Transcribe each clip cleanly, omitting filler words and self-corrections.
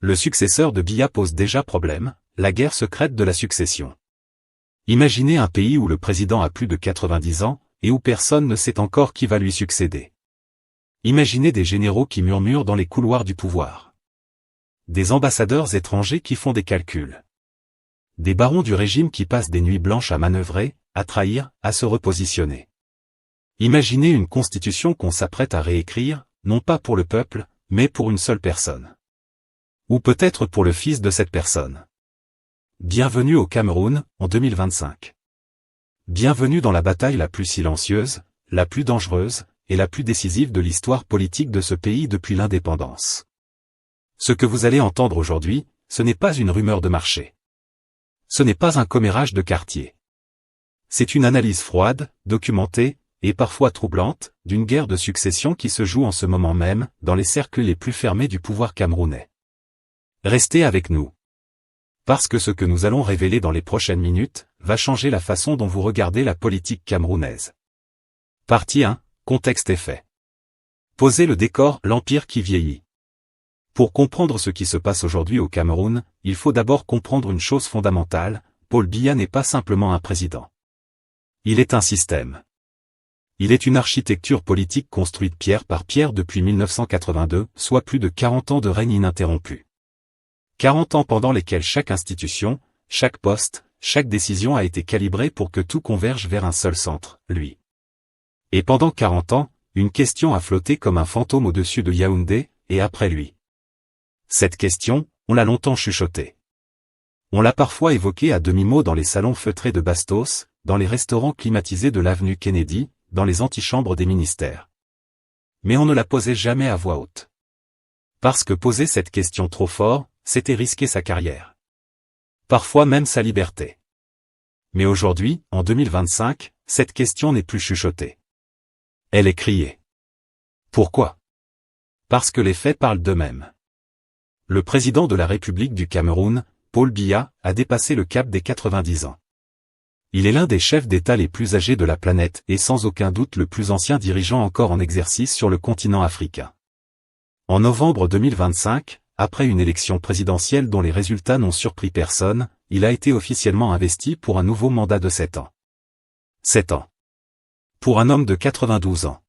Le successeur de Biya pose déjà problème, la guerre secrète de la succession. Imaginez un pays où le président a plus de 90 ans, et où personne ne sait encore qui va lui succéder. Imaginez des généraux qui murmurent dans les couloirs du pouvoir. Des ambassadeurs étrangers qui font des calculs. Des barons du régime qui passent des nuits blanches à manœuvrer, à trahir, à se repositionner. Imaginez une constitution qu'on s'apprête à réécrire, non pas pour le peuple, mais pour une seule personne. Ou peut-être pour le fils de cette personne. Bienvenue au Cameroun, en 2025. Bienvenue dans la bataille la plus silencieuse, la plus dangereuse, et la plus décisive de l'histoire politique de ce pays depuis l'indépendance. Ce que vous allez entendre aujourd'hui, ce n'est pas une rumeur de marché. Ce n'est pas un commérage de quartier. C'est une analyse froide, documentée, et parfois troublante, d'une guerre de succession qui se joue en ce moment même, dans les cercles les plus fermés du pouvoir camerounais. Restez avec nous. Parce que ce que nous allons révéler dans les prochaines minutes, va changer la façon dont vous regardez la politique camerounaise. Partie 1, contexte et fait. Posez le décor, l'empire qui vieillit. Pour comprendre ce qui se passe aujourd'hui au Cameroun, il faut d'abord comprendre une chose fondamentale, Paul Biya n'est pas simplement un président. Il est un système. Il est une architecture politique construite pierre par pierre depuis 1982, soit plus de 40 ans de règne ininterrompu. 40 ans pendant lesquels chaque institution, chaque poste, chaque décision a été calibrée pour que tout converge vers un seul centre, lui. Et pendant 40 ans, une question a flotté comme un fantôme au-dessus de Yaoundé, et après lui. Cette question, on l'a longtemps chuchotée. On l'a parfois évoquée à demi-mot dans les salons feutrés de Bastos, dans les restaurants climatisés de l'avenue Kennedy, dans les antichambres des ministères. Mais on ne la posait jamais à voix haute. Parce que poser cette question trop fort, c'était risquer sa carrière. Parfois même sa liberté. Mais aujourd'hui, en 2025, cette question n'est plus chuchotée. Elle est criée. Pourquoi? Parce que les faits parlent d'eux-mêmes. Le président de la République du Cameroun, Paul Biya, a dépassé le cap des 90 ans. Il est l'un des chefs d'État les plus âgés de la planète et sans aucun doute le plus ancien dirigeant encore en exercice sur le continent africain. En novembre 2025, après une élection présidentielle dont les résultats n'ont surpris personne, il a été officiellement investi pour un nouveau mandat de 7 ans. 7 ans. Pour un homme de 92 ans.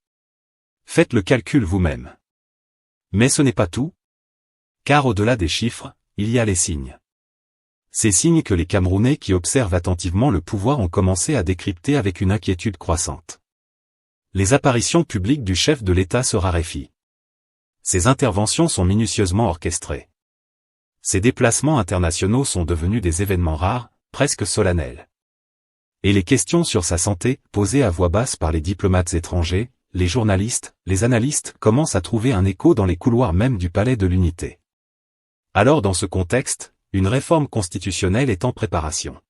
Faites le calcul vous-même. Mais ce n'est pas tout. Car au-delà des chiffres, il y a les signes. Ces signes que les Camerounais qui observent attentivement le pouvoir ont commencé à décrypter avec une inquiétude croissante. Les apparitions publiques du chef de l'État se raréfient. Ses interventions sont minutieusement orchestrées. Ses déplacements internationaux sont devenus des événements rares, presque solennels. Et les questions sur sa santé, posées à voix basse par les diplomates étrangers, les journalistes, les analystes, commencent à trouver un écho dans les couloirs même du Palais de l'Unité. Alors dans ce contexte, une réforme constitutionnelle est en préparation.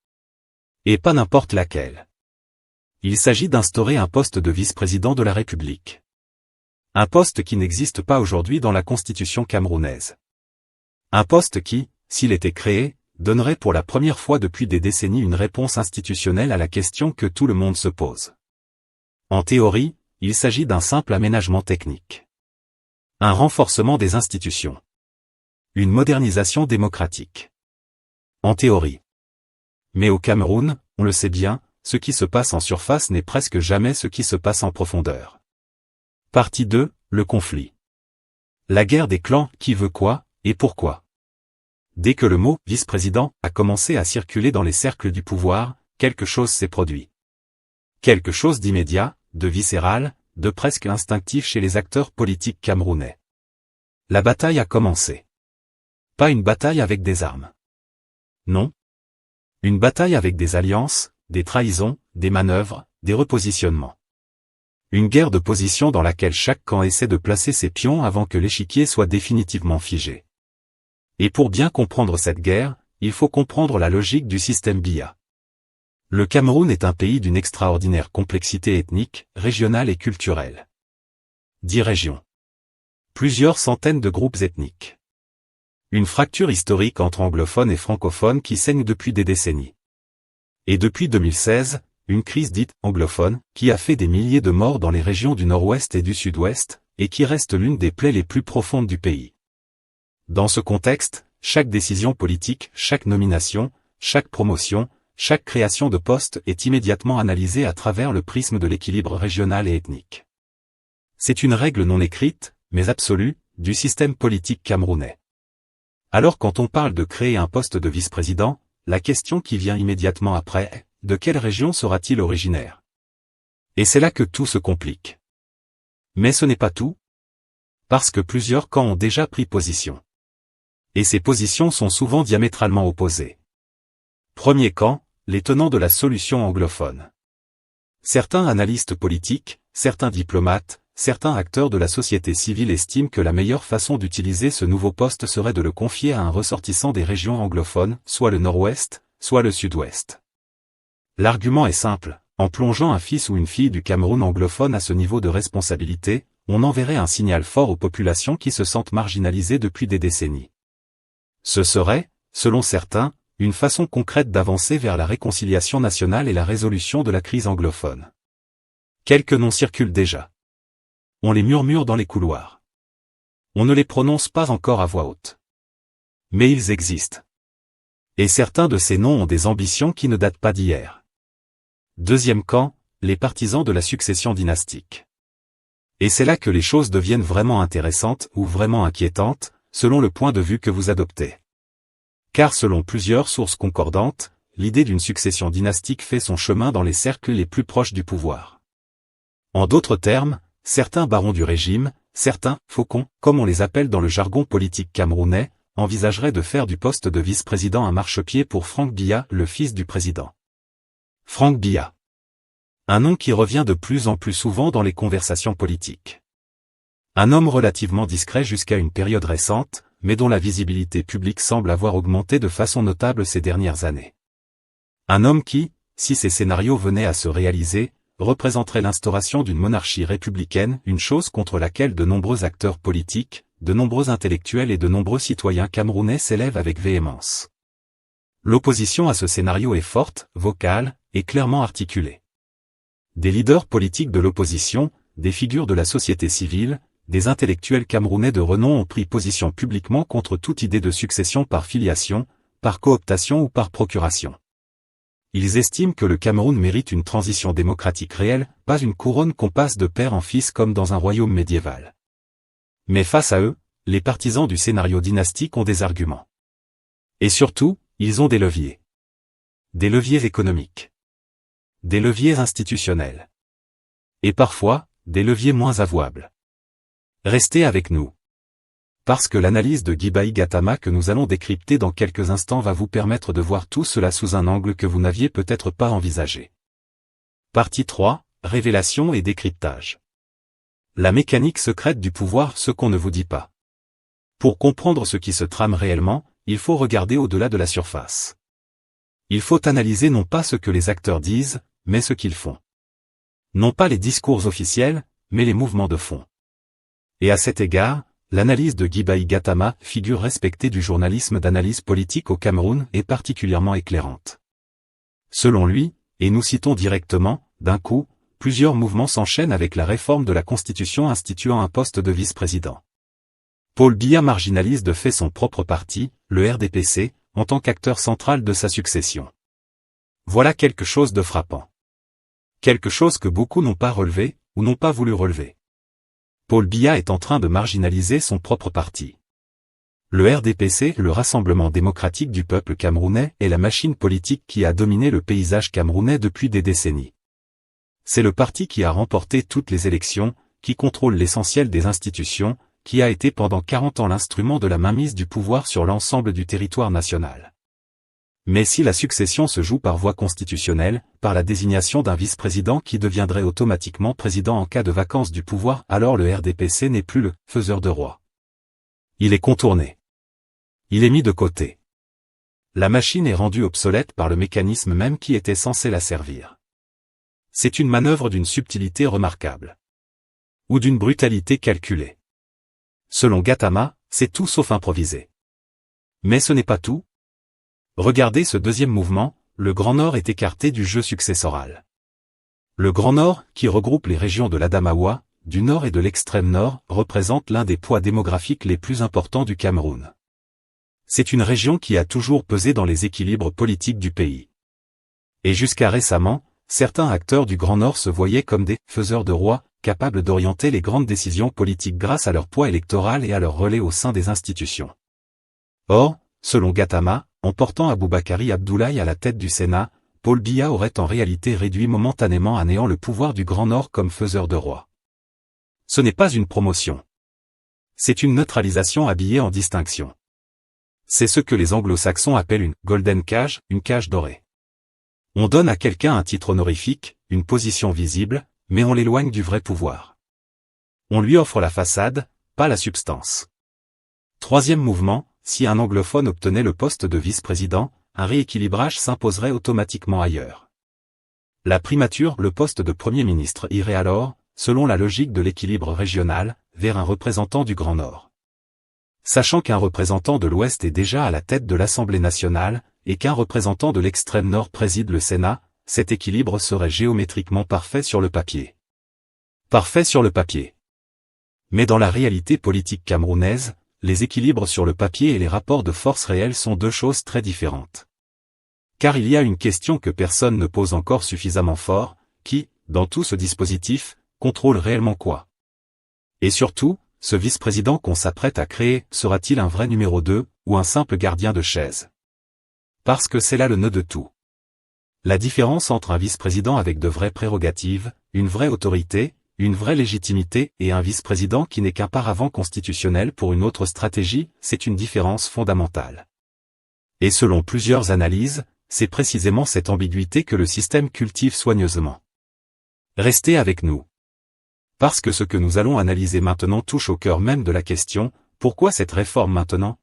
Et pas n'importe laquelle. Il s'agit d'instaurer un poste de vice-président de la République. Un poste qui n'existe pas aujourd'hui dans la constitution camerounaise. Un poste qui, s'il était créé, donnerait pour la première fois depuis des décennies une réponse institutionnelle à la question que tout le monde se pose. En théorie, il s'agit d'un simple aménagement technique. Un renforcement des institutions. Une modernisation démocratique. En théorie. Mais au Cameroun, on le sait bien, ce qui se passe en surface n'est presque jamais ce qui se passe en profondeur. Partie 2, le conflit. La guerre des clans, qui veut quoi, et pourquoi. Dès que le mot « vice-président » a commencé à circuler dans les cercles du pouvoir, quelque chose s'est produit. Quelque chose d'immédiat, de viscéral, de presque instinctif chez les acteurs politiques camerounais. La bataille a commencé. Pas une bataille avec des armes. Non. Une bataille avec des alliances, des trahisons, des manœuvres, des repositionnements. Une guerre de position dans laquelle chaque camp essaie de placer ses pions avant que l'échiquier soit définitivement figé. Et pour bien comprendre cette guerre, il faut comprendre la logique du système Biya. Le Cameroun est un pays d'une extraordinaire complexité ethnique, régionale et culturelle. 10 régions. Plusieurs centaines de groupes ethniques. Une fracture historique entre anglophones et francophones qui saigne depuis des décennies. Et depuis 2016, une crise dite anglophone, qui a fait des milliers de morts dans les régions du nord-ouest et du sud-ouest, et qui reste l'une des plaies les plus profondes du pays. Dans ce contexte, chaque décision politique, chaque nomination, chaque promotion, chaque création de poste est immédiatement analysée à travers le prisme de l'équilibre régional et ethnique. C'est une règle non écrite, mais absolue, du système politique camerounais. Alors quand on parle de créer un poste de vice-président, la question qui vient immédiatement après est, de quelle région sera-t-il originaire? Et c'est là que tout se complique. Mais ce n'est pas tout, parce que plusieurs camps ont déjà pris position. Et ces positions sont souvent diamétralement opposées. Premier camp, les tenants de la solution anglophone. Certains analystes politiques, certains diplomates, certains acteurs de la société civile estiment que la meilleure façon d'utiliser ce nouveau poste serait de le confier à un ressortissant des régions anglophones, soit le nord-ouest, soit le sud-ouest. L'argument est simple, en plongeant un fils ou une fille du Cameroun anglophone à ce niveau de responsabilité, on enverrait un signal fort aux populations qui se sentent marginalisées depuis des décennies. Ce serait, selon certains, une façon concrète d'avancer vers la réconciliation nationale et la résolution de la crise anglophone. Quelques noms circulent déjà. On les murmure dans les couloirs. On ne les prononce pas encore à voix haute. Mais ils existent. Et certains de ces noms ont des ambitions qui ne datent pas d'hier. Deuxième camp, les partisans de la succession dynastique. Et c'est là que les choses deviennent vraiment intéressantes ou vraiment inquiétantes, selon le point de vue que vous adoptez. Car selon plusieurs sources concordantes, l'idée d'une succession dynastique fait son chemin dans les cercles les plus proches du pouvoir. En d'autres termes, certains barons du régime, certains « faucons », comme on les appelle dans le jargon politique camerounais, envisageraient de faire du poste de vice-président un marchepied pour Frank Biya, le fils du président. Frank Biya. Un nom qui revient de plus en plus souvent dans les conversations politiques. Un homme relativement discret jusqu'à une période récente, mais dont la visibilité publique semble avoir augmenté de façon notable ces dernières années. Un homme qui, si ces scénarios venaient à se réaliser, représenterait l'instauration d'une monarchie républicaine, une chose contre laquelle de nombreux acteurs politiques, de nombreux intellectuels et de nombreux citoyens camerounais s'élèvent avec véhémence. L'opposition à ce scénario est forte, vocale, et clairement articulée. Des leaders politiques de l'opposition, des figures de la société civile, des intellectuels camerounais de renom ont pris position publiquement contre toute idée de succession par filiation, par cooptation ou par procuration. Ils estiment que le Cameroun mérite une transition démocratique réelle, pas une couronne qu'on passe de père en fils comme dans un royaume médiéval. Mais face à eux, les partisans du scénario dynastique ont des arguments. Et surtout, ils ont des leviers. Des leviers économiques. Des leviers institutionnels. Et parfois, des leviers moins avouables. Restez avec nous. Parce que l'analyse de Guibaï Gatama que nous allons décrypter dans quelques instants va vous permettre de voir tout cela sous un angle que vous n'aviez peut-être pas envisagé. Partie 3, révélation et décryptage. La mécanique secrète du pouvoir, ce qu'on ne vous dit pas. Pour comprendre ce qui se trame réellement, il faut regarder au-delà de la surface. Il faut analyser non pas ce que les acteurs disent, mais ce qu'ils font. Non pas les discours officiels, mais les mouvements de fond. Et à cet égard, l'analyse de Guibaï Gatama, figure respectée du journalisme d'analyse politique au Cameroun, est particulièrement éclairante. Selon lui, et nous citons directement, d'un coup, plusieurs mouvements s'enchaînent avec la réforme de la Constitution instituant un poste de vice-président. Paul Biya marginalise de fait son propre parti, le RDPC, en tant qu'acteur central de sa succession. Voilà quelque chose de frappant. Quelque chose que beaucoup n'ont pas relevé, ou n'ont pas voulu relever. Paul Biya est en train de marginaliser son propre parti. Le RDPC, le Rassemblement démocratique du peuple camerounais, est la machine politique qui a dominé le paysage camerounais depuis des décennies. C'est le parti qui a remporté toutes les élections, qui contrôle l'essentiel des institutions, qui a été pendant 40 ans l'instrument de la mainmise du pouvoir sur l'ensemble du territoire national. Mais si la succession se joue par voie constitutionnelle, par la désignation d'un vice-président qui deviendrait automatiquement président en cas de vacance du pouvoir, alors le RDPC n'est plus le « faiseur de roi ». Il est contourné. Il est mis de côté. La machine est rendue obsolète par le mécanisme même qui était censé la servir. C'est une manœuvre d'une subtilité remarquable. Ou d'une brutalité calculée. Selon Gatama, c'est tout sauf improvisé. Mais ce n'est pas tout. Regardez ce deuxième mouvement, le Grand Nord est écarté du jeu successoral. Le Grand Nord, qui regroupe les régions de l'Adamawa, du Nord et de l'extrême Nord, représente l'un des poids démographiques les plus importants du Cameroun. C'est une région qui a toujours pesé dans les équilibres politiques du pays. Et jusqu'à récemment, certains acteurs du Grand Nord se voyaient comme des « faiseurs de rois », capables d'orienter les grandes décisions politiques grâce à leur poids électoral et à leur relais au sein des institutions. Or, selon Gattama, en portant Aboubakari Abdoulaye à la tête du Sénat, Paul Biya aurait en réalité réduit momentanément à néant le pouvoir du Grand Nord comme faiseur de roi. Ce n'est pas une promotion. C'est une neutralisation habillée en distinction. C'est ce que les anglo-saxons appellent une « golden cage », une cage dorée. On donne à quelqu'un un titre honorifique, une position visible, mais on l'éloigne du vrai pouvoir. On lui offre la façade, pas la substance. Troisième mouvement, si un anglophone obtenait le poste de vice-président, un rééquilibrage s'imposerait automatiquement ailleurs. La primature, le poste de Premier ministre irait alors, selon la logique de l'équilibre régional, vers un représentant du Grand Nord. Sachant qu'un représentant de l'Ouest est déjà à la tête de l'Assemblée nationale, et qu'un représentant de l'extrême Nord préside le Sénat, cet équilibre serait géométriquement parfait sur le papier. Parfait sur le papier. Mais dans la réalité politique camerounaise, les équilibres sur le papier et les rapports de force réels sont deux choses très différentes. Car il y a une question que personne ne pose encore suffisamment fort, qui, dans tout ce dispositif, contrôle réellement quoi? Et surtout, ce vice-président qu'on s'apprête à créer, sera-t-il un vrai numéro 2, ou un simple gardien de chaise? Parce que c'est là le nœud de tout. La différence entre un vice-président avec de vraies prérogatives, une vraie autorité, une vraie légitimité et un vice-président qui n'est qu'un paravent constitutionnel pour une autre stratégie, c'est une différence fondamentale. Et selon plusieurs analyses, c'est précisément cette ambiguïté que le système cultive soigneusement. Restez avec nous. Parce que ce que nous allons analyser maintenant touche au cœur même de la question, pourquoi cette réforme maintenant?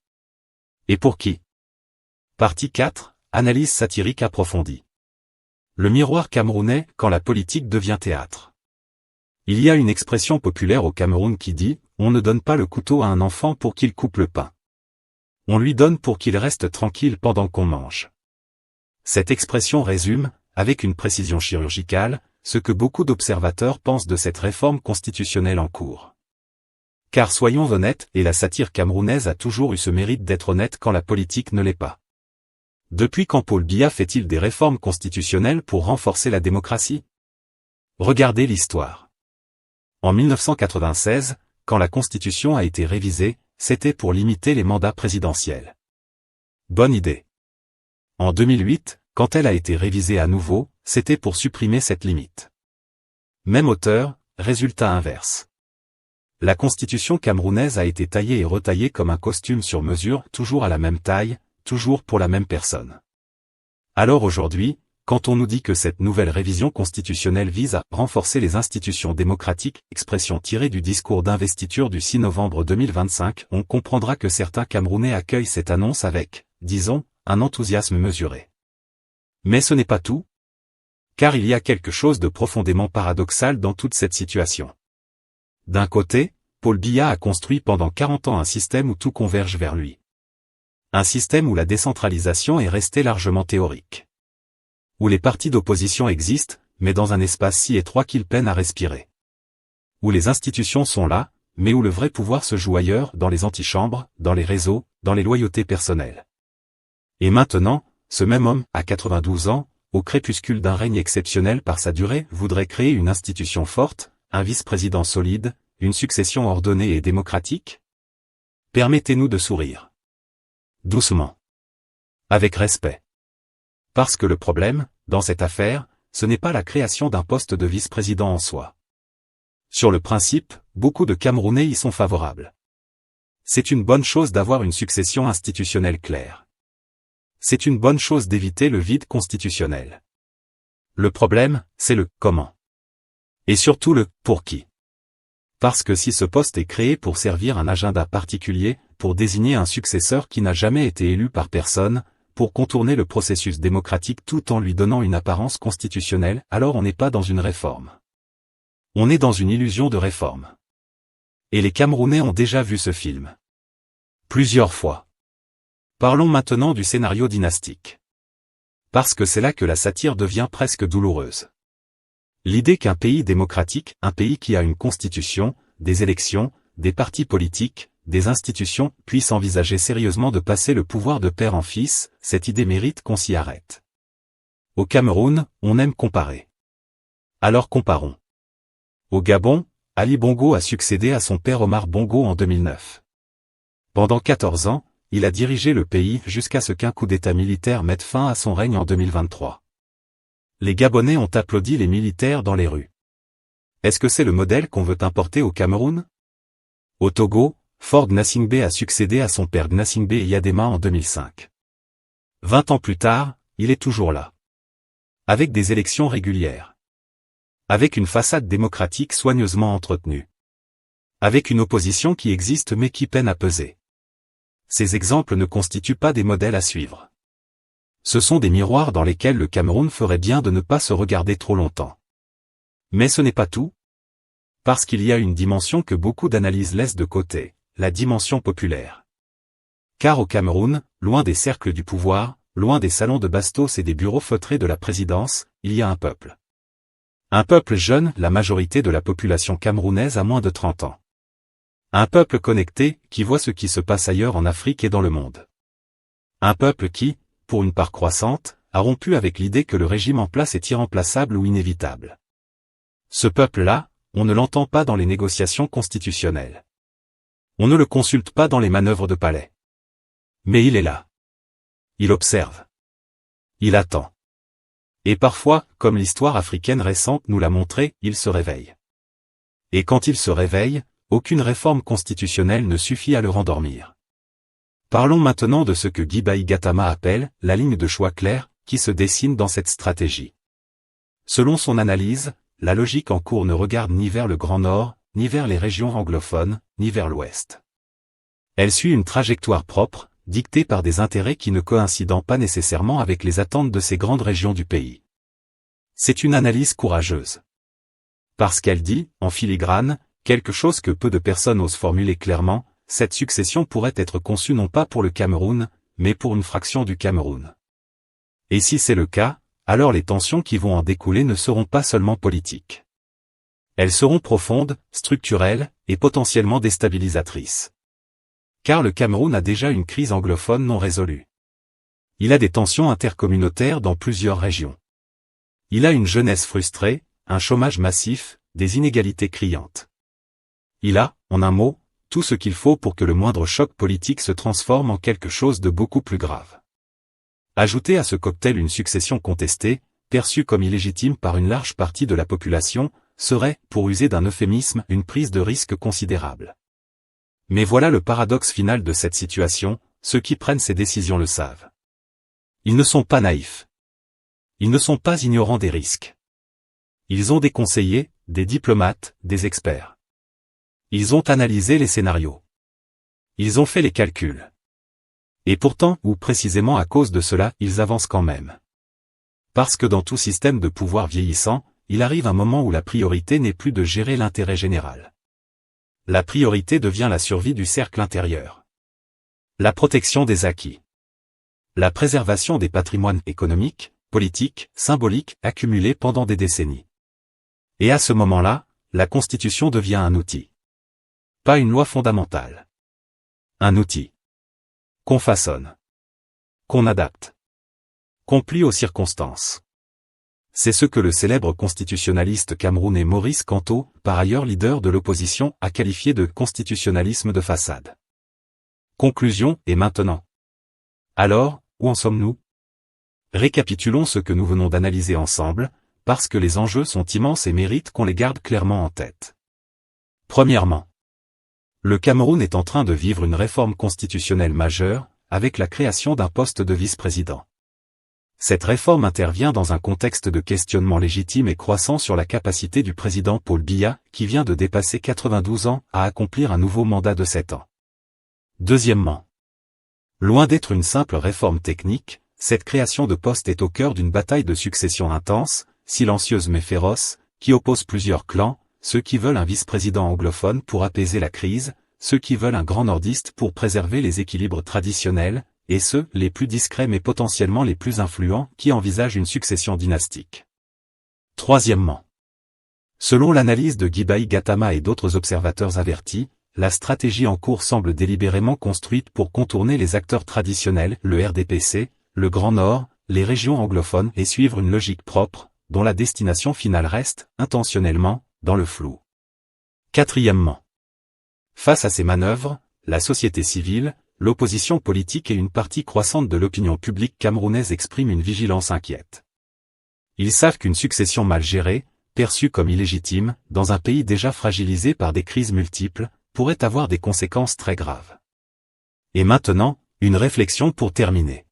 Et pour qui? Partie 4, analyse satirique approfondie. Le miroir camerounais, quand la politique devient théâtre. Il y a une expression populaire au Cameroun qui dit « On ne donne pas le couteau à un enfant pour qu'il coupe le pain. On lui donne pour qu'il reste tranquille pendant qu'on mange. » Cette expression résume, avec une précision chirurgicale, ce que beaucoup d'observateurs pensent de cette réforme constitutionnelle en cours. Car soyons honnêtes, et la satire camerounaise a toujours eu ce mérite d'être honnête quand la politique ne l'est pas. Depuis quand Paul Biya fait-il des réformes constitutionnelles pour renforcer la démocratie? Regardez l'histoire. En 1996, quand la Constitution a été révisée, c'était pour limiter les mandats présidentiels. Bonne idée. En 2008, quand elle a été révisée à nouveau, c'était pour supprimer cette limite. Même auteur, résultat inverse. La Constitution camerounaise a été taillée et retaillée comme un costume sur mesure, toujours à la même taille, toujours pour la même personne. Alors aujourd'hui, quand on nous dit que cette nouvelle révision constitutionnelle vise à renforcer les institutions démocratiques, expression tirée du discours d'investiture du 6 novembre 2025, on comprendra que certains Camerounais accueillent cette annonce avec, disons, un enthousiasme mesuré. Mais ce n'est pas tout. Car il y a quelque chose de profondément paradoxal dans toute cette situation. D'un côté, Paul Biya a construit pendant 40 ans un système où tout converge vers lui. Un système où la décentralisation est restée largement théorique. Où les partis d'opposition existent, mais dans un espace si étroit qu'ils peinent à respirer. Où les institutions sont là, mais où le vrai pouvoir se joue ailleurs, dans les antichambres, dans les réseaux, dans les loyautés personnelles. Et maintenant, ce même homme, à 92 ans, au crépuscule d'un règne exceptionnel par sa durée, voudrait créer une institution forte, un vice-président solide, une succession ordonnée et démocratique? Permettez-nous de sourire. Doucement. Avec respect. Parce que le problème, dans cette affaire, ce n'est pas la création d'un poste de vice-président en soi. Sur le principe, beaucoup de Camerounais y sont favorables. C'est une bonne chose d'avoir une succession institutionnelle claire. C'est une bonne chose d'éviter le vide constitutionnel. Le problème, c'est le « comment ». Et surtout le « pour qui ». Parce que si ce poste est créé pour servir un agenda particulier, pour désigner un successeur qui n'a jamais été élu par personne, pour contourner le processus démocratique tout en lui donnant une apparence constitutionnelle, alors on n'est pas dans une réforme. On est dans une illusion de réforme. Et les Camerounais ont déjà vu ce film. Plusieurs fois. Parlons maintenant du scénario dynastique. Parce que c'est là que la satire devient presque douloureuse. L'idée qu'un pays démocratique, un pays qui a une constitution, des élections, des partis politiques, des institutions puissent envisager sérieusement de passer le pouvoir de père en fils, cette idée mérite qu'on s'y arrête. Au Cameroun, on aime comparer. Alors comparons. Au Gabon, Ali Bongo a succédé à son père Omar Bongo en 2009. Pendant 14 ans, il a dirigé le pays jusqu'à ce qu'un coup d'État militaire mette fin à son règne en 2023. Les Gabonais ont applaudi les militaires dans les rues. Est-ce que c'est le modèle qu'on veut importer au Cameroun? Au Togo, Faure Gnassingbé a succédé à son père Gnassingbé Eyadema en 2005. 20 ans plus tard, il est toujours là. Avec des élections régulières. Avec une façade démocratique soigneusement entretenue. Avec une opposition qui existe mais qui peine à peser. Ces exemples ne constituent pas des modèles à suivre. Ce sont des miroirs dans lesquels le Cameroun ferait bien de ne pas se regarder trop longtemps. Mais ce n'est pas tout. Parce qu'il y a une dimension que beaucoup d'analyses laissent de côté, la dimension populaire. Car au Cameroun, loin des cercles du pouvoir, loin des salons de bastos et des bureaux feutrés de la présidence, il y a un peuple. Un peuple jeune, la majorité de la population camerounaise a moins de 30 ans. Un peuple connecté, qui voit ce qui se passe ailleurs en Afrique et dans le monde. Un peuple qui, pour une part croissante, a rompu avec l'idée que le régime en place est irremplaçable ou inévitable. Ce peuple-là, on ne l'entend pas dans les négociations constitutionnelles. On ne le consulte pas dans les manœuvres de palais. Mais il est là. Il observe. Il attend. Et parfois, comme l'histoire africaine récente nous l'a montré, il se réveille. Et quand il se réveille, aucune réforme constitutionnelle ne suffit à le rendormir. Parlons maintenant de ce que Guy Gattama appelle la ligne de choix claire qui se dessine dans cette stratégie. Selon son analyse, la logique en cours ne regarde ni vers le Grand Nord, ni vers les régions anglophones, ni vers l'Ouest. Elle suit une trajectoire propre, dictée par des intérêts qui ne coïncident pas nécessairement avec les attentes de ces grandes régions du pays. C'est une analyse courageuse. Parce qu'elle dit, en filigrane, quelque chose que peu de personnes osent formuler clairement, cette succession pourrait être conçue non pas pour le Cameroun, mais pour une fraction du Cameroun. Et si c'est le cas, alors les tensions qui vont en découler ne seront pas seulement politiques. Elles seront profondes, structurelles, et potentiellement déstabilisatrices. Car le Cameroun a déjà une crise anglophone non résolue. Il a des tensions intercommunautaires dans plusieurs régions. Il a une jeunesse frustrée, un chômage massif, des inégalités criantes. Il a, en un mot, tout ce qu'il faut pour que le moindre choc politique se transforme en quelque chose de beaucoup plus grave. Ajoutez à ce cocktail une succession contestée, perçue comme illégitime par une large partie de la population, serait, pour user d'un euphémisme, une prise de risque considérable. Mais voilà le paradoxe final de cette situation, ceux qui prennent ces décisions le savent. Ils ne sont pas naïfs. Ils ne sont pas ignorants des risques. Ils ont des conseillers, des diplomates, des experts. Ils ont analysé les scénarios. Ils ont fait les calculs. Et pourtant, ou précisément à cause de cela, ils avancent quand même. Parce que dans tout système de pouvoir vieillissant, il arrive un moment où la priorité n'est plus de gérer l'intérêt général. La priorité devient la survie du cercle intérieur. La protection des acquis. La préservation des patrimoines économiques, politiques, symboliques, accumulés pendant des décennies. Et à ce moment-là, la Constitution devient un outil. Pas une loi fondamentale. Un outil. Qu'on façonne. Qu'on adapte. Qu'on plie aux circonstances. C'est ce que le célèbre constitutionnaliste camerounais Maurice Kamto, par ailleurs leader de l'opposition, a qualifié de constitutionnalisme de façade. Conclusion, et maintenant. Alors, où en sommes-nous? Récapitulons ce que nous venons d'analyser ensemble, parce que les enjeux sont immenses et méritent qu'on les garde clairement en tête. Premièrement, le Cameroun est en train de vivre une réforme constitutionnelle majeure, avec la création d'un poste de vice-président. Cette réforme intervient dans un contexte de questionnement légitime et croissant sur la capacité du président Paul Biya, qui vient de dépasser 92 ans, à accomplir un nouveau mandat de 7 ans. Deuxièmement, loin d'être une simple réforme technique, cette création de poste est au cœur d'une bataille de succession intense, silencieuse mais féroce, qui oppose plusieurs clans, ceux qui veulent un vice-président anglophone pour apaiser la crise, ceux qui veulent un grand nordiste pour préserver les équilibres traditionnels, et ceux, les plus discrets mais potentiellement les plus influents, qui envisagent une succession dynastique. Troisièmement, selon l'analyse de Guy Gattama et d'autres observateurs avertis, la stratégie en cours semble délibérément construite pour contourner les acteurs traditionnels, le RDPC, le Grand Nord, les régions anglophones et suivre une logique propre, dont la destination finale reste, intentionnellement, dans le flou. Quatrièmement. Face à ces manœuvres, la société civile, l'opposition politique et une partie croissante de l'opinion publique camerounaise expriment une vigilance inquiète. Ils savent qu'une succession mal gérée, perçue comme illégitime, dans un pays déjà fragilisé par des crises multiples, pourrait avoir des conséquences très graves. Et maintenant, une réflexion pour terminer.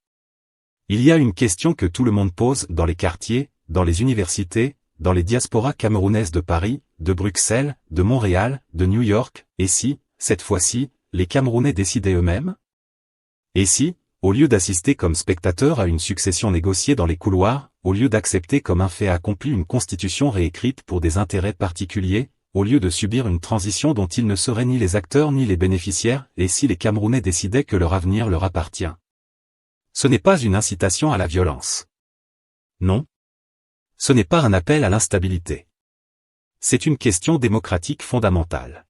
Il y a une question que tout le monde pose dans les quartiers, dans les universités, dans les diasporas camerounaises de Paris, de Bruxelles, de Montréal, de New York, et si, cette fois-ci, les Camerounais décidaient eux-mêmes? Et si, au lieu d'assister comme spectateurs à une succession négociée dans les couloirs, au lieu d'accepter comme un fait accompli une constitution réécrite pour des intérêts particuliers, au lieu de subir une transition dont ils ne seraient ni les acteurs ni les bénéficiaires, et si les Camerounais décidaient que leur avenir leur appartient? Ce n'est pas une incitation à la violence. Non. Ce n'est pas un appel à l'instabilité. C'est une question démocratique fondamentale.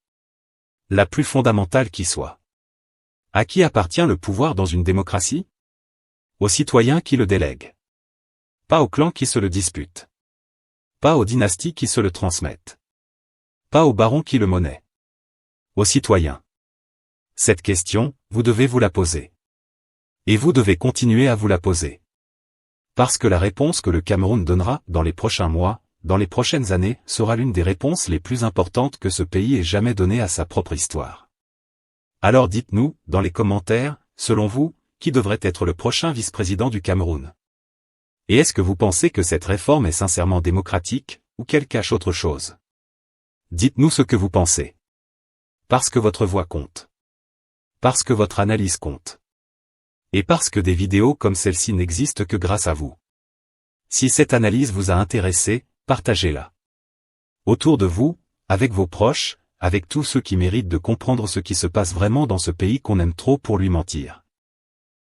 La plus fondamentale qui soit. À qui appartient le pouvoir dans une démocratie? Aux citoyens qui le délèguent. Pas aux clans qui se le disputent. Pas aux dynasties qui se le transmettent. Pas aux barons qui le monnaient. Aux citoyens. Cette question, vous devez vous la poser. Et vous devez continuer à vous la poser. Parce que la réponse que le Cameroun donnera, dans les prochains mois, dans les prochaines années, sera l'une des réponses les plus importantes que ce pays ait jamais données à sa propre histoire. Alors dites-nous, dans les commentaires, selon vous, qui devrait être le prochain vice-président du Cameroun? Et est-ce que vous pensez que cette réforme est sincèrement démocratique, ou qu'elle cache autre chose? Dites-nous ce que vous pensez. Parce que votre voix compte. Parce que votre analyse compte. Et parce que des vidéos comme celle-ci n'existent que grâce à vous. Si cette analyse vous a intéressé, partagez-la. Autour de vous, avec vos proches, avec tous ceux qui méritent de comprendre ce qui se passe vraiment dans ce pays qu'on aime trop pour lui mentir.